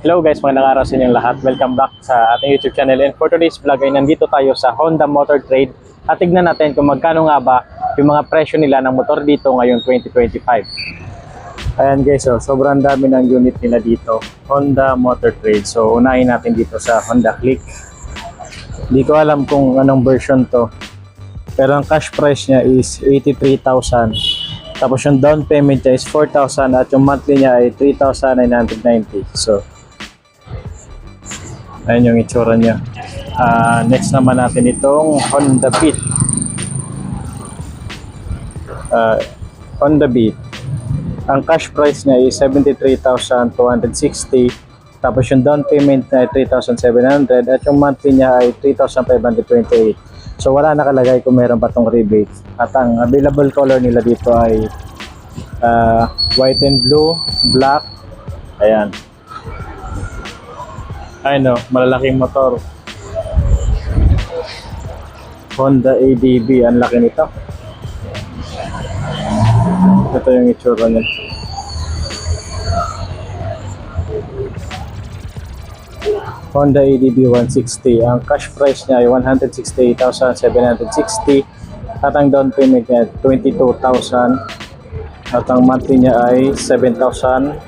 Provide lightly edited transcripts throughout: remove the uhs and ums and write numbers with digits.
Hello guys, magandang araw sa inyong lahat. Welcome back sa ating YouTube channel. And for today's vlog ay nandito tayo sa Honda Motor Trade at tignan natin kung magkano nga ba yung mga presyo nila ng motor dito ngayong 2025. Ayan guys, sobrang dami ng unit nila dito. Honda Motor Trade. So unahin natin dito sa Honda Click. Hindi ko alam kung anong version to. Pero ang cash price niya is 83,000. Tapos yung down payment niya is 4,000 at yung monthly niya ay 3,990. So, ayun yung itsura niya. Next naman natin itong Honda Beat. Honda Beat. Ang cash price niya is 73,260. Tapos yung down payment niya ay 3,700 at yung monthly niya ay 3,528. So wala nakalagay kung meron pa tong rebate. At ang available color nila dito ay white and blue, black. Ayan. Ayun, malalaking motor. Honda ADB, ang laki nito. Ito yung itsura niya. Honda ADB 160. Ang cash price niya ay 168,760 at ang down payment niya 22,000 at ang monthly niya ay 7,409.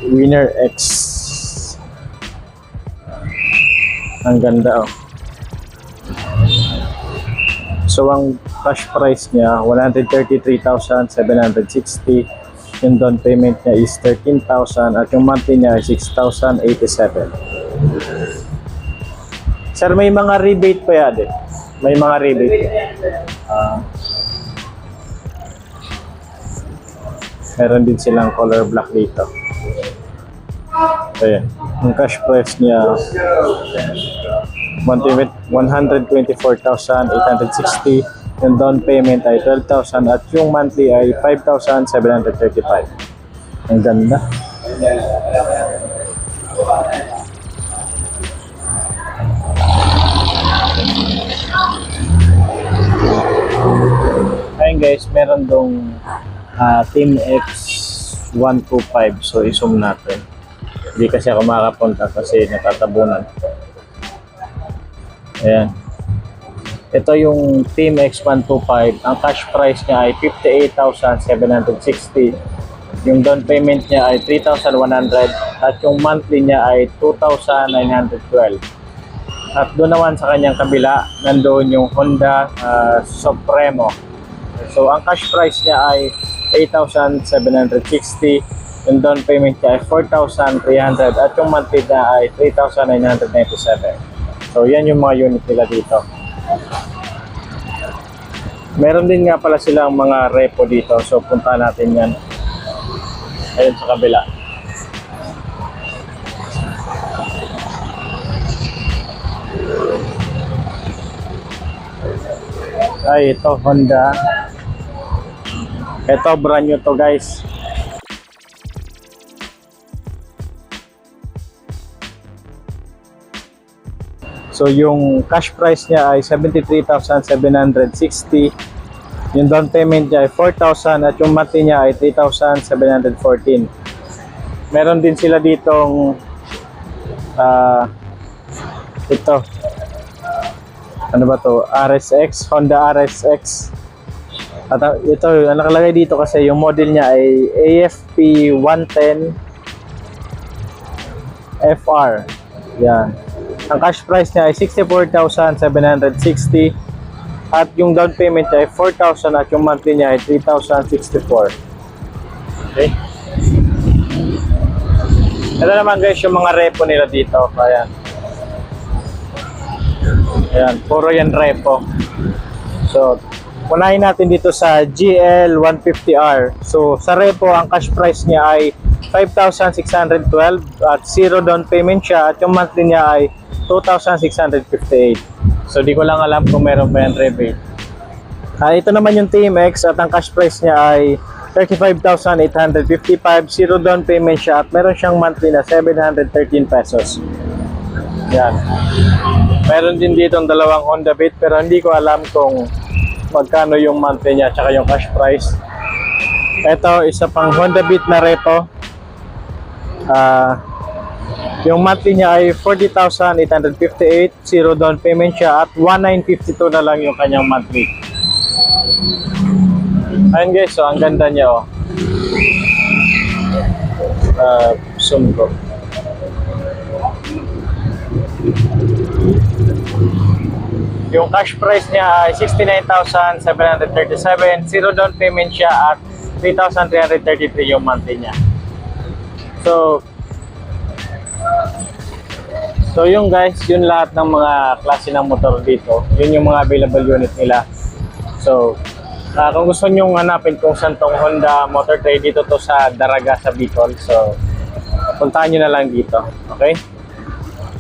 Winner X. Ang ganda So ang cash price niya 133,760. Yung down payment niya is 13,000 at yung monthly niya ay 6,087. Sir, may mga rebate pa yan eh. May mga rebate. Meron din silang color black dito. Ayan. Yung cash price niya 124,860. Yung down payment ay 12,000 at yung monthly ay 5,735. Ang ganda. Ayun guys, meron dong Team X 125. So i-zoom natin. Hindi kasi ako makapunta kasi natatabunan. Ayan. Ito yung Team X125. Ang cash price niya ay 58,760. Yung down payment niya ay 3,100 at yung monthly niya ay 2,912. At doon naman sa kanyang kabila, nandoon yung Honda Supremo. So ang cash price niya ay 8,760. Yung down payment niya ay 4,300 at yung monthly niya ay 3,997. So yan yung mga unit nila dito. Meron din nga pala silang mga repo dito. So punta natin yan. Ayun sa kabila. Ay, ito Honda. Ito brand new to guys. So yung cash price niya ay 73,760. Yung down payment niya ay 4,000 at yung monthly niya ay 3,714. Meron din sila ditong ito. Ano ba to? RSX, Honda RSX. At ito, ang nakalagay dito kasi yung model niya ay AFP 110 FR. Yan. Ang cash price niya ay 64,760 at yung down payment niya ay 4,000 at yung monthly niya ay 3,064. Okay. Ito naman guys yung mga repo nila dito. Ayan. Ayan, puro yan repo. So, unahin natin dito sa GL150R. So, sa repo ang cash price niya ay 5,612 at zero down payment siya at yung monthly niya ay 2,658. So di ko lang alam kung meron pa yan rebate. Ito naman yung Team X at ang cash price niya ay 35,855. Zero down payment siya at meron siyang monthly na 713 pesos. Yan. Meron din dito ang dalawang Honda Beat pero hindi ko alam kung magkano yung monthly niya at saka yung cash price. Ito, isa pang Honda Beat na repo. Yung monthly niya ay 40,858, zero down payment siya at 1,952 na lang yung kanyang monthly. Ayun guys, so ang ganda niya oh. Zoom ko. Yung cash price niya ay 69,737, zero down payment siya at 3,333 yung monthly niya. So yung guys, yun lahat ng mga klase ng motor dito. Yun yung mga available unit nila. So kung gusto nyo hanapin kung saan tong Honda Motor Trade, dito to sa Daraga sa Bicol. So puntahan nyo na lang dito. Okay?